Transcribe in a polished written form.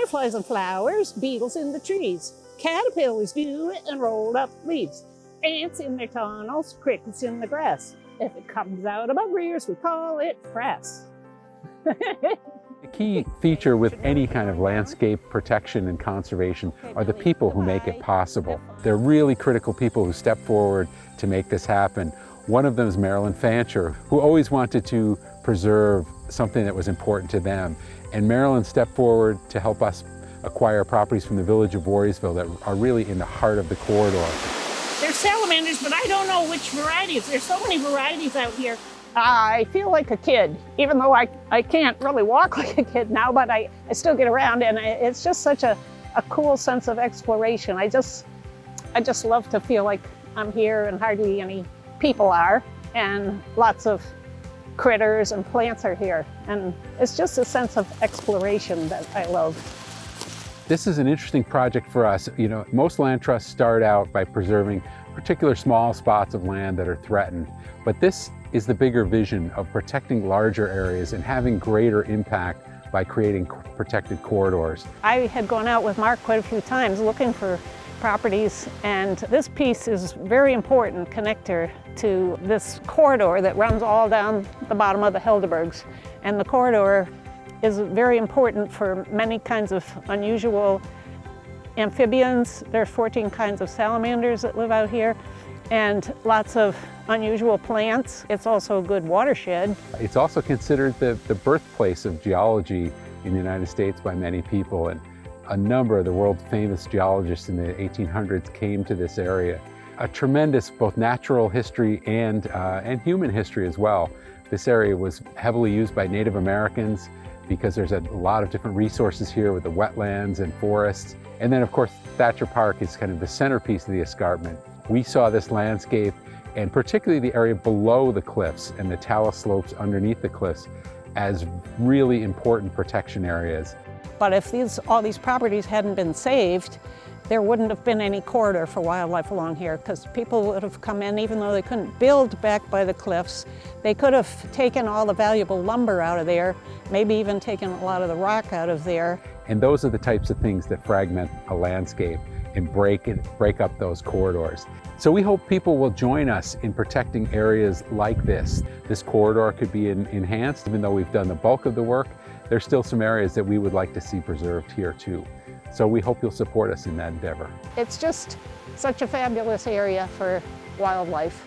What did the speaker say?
butterflies and flowers, beetles in the trees, caterpillars do it and roll up leaves, ants in their tunnels, crickets in the grass. If it comes out of our ears, we call it frass. The key feature with any kind of landscape protection and conservation are the people who make it possible. They're really critical people who step forward to make this happen. One of them is Marilyn Fancher, who always wanted to preserve something that was important to them. And Marilyn stepped forward to help us acquire properties from the village of Voorheesville that are really in the heart of the corridor. There's salamanders, but I don't know which varieties. There's so many varieties out here. I feel like a kid, even though I can't really walk like a kid now, but I still get around, and it's just such a cool sense of exploration. I just love to feel like I'm here and hardly any people are, and lots of critters and plants are here. And it's just a sense of exploration that I love. This is an interesting project for us. You know, most land trusts start out by preserving particular small spots of land that are threatened, but this is the bigger vision of protecting larger areas and having greater impact by creating protected corridors. I had gone out with Mark quite a few times looking for properties, and this piece is very important connector to this corridor that runs all down the bottom of the Helderbergs. And the corridor is very important for many kinds of unusual amphibians. There's 14 kinds of salamanders that live out here, and lots of unusual plants. It's also a good watershed. It's also considered the birthplace of geology in the United States by many people, and a number of the world's famous geologists in the 1800s came to this area. A tremendous both natural history and human history as well. This area was heavily used by Native Americans because there's a lot of different resources here with the wetlands and forests. And then of course, Thatcher Park is kind of the centerpiece of the escarpment. We saw this landscape, and particularly the area below the cliffs and the talus slopes underneath the cliffs, as really important protection areas. But if all these properties hadn't been saved, there wouldn't have been any corridor for wildlife along here, because people would have come in, even though they couldn't build back by the cliffs. They could have taken all the valuable lumber out of there, maybe even taken a lot of the rock out of there. And those are the types of things that fragment a landscape and break up those corridors. So we hope people will join us in protecting areas like this. This corridor could be enhanced. Even though we've done the bulk of the work, there's still some areas that we would like to see preserved here too. So we hope you'll support us in that endeavor. It's just such a fabulous area for wildlife.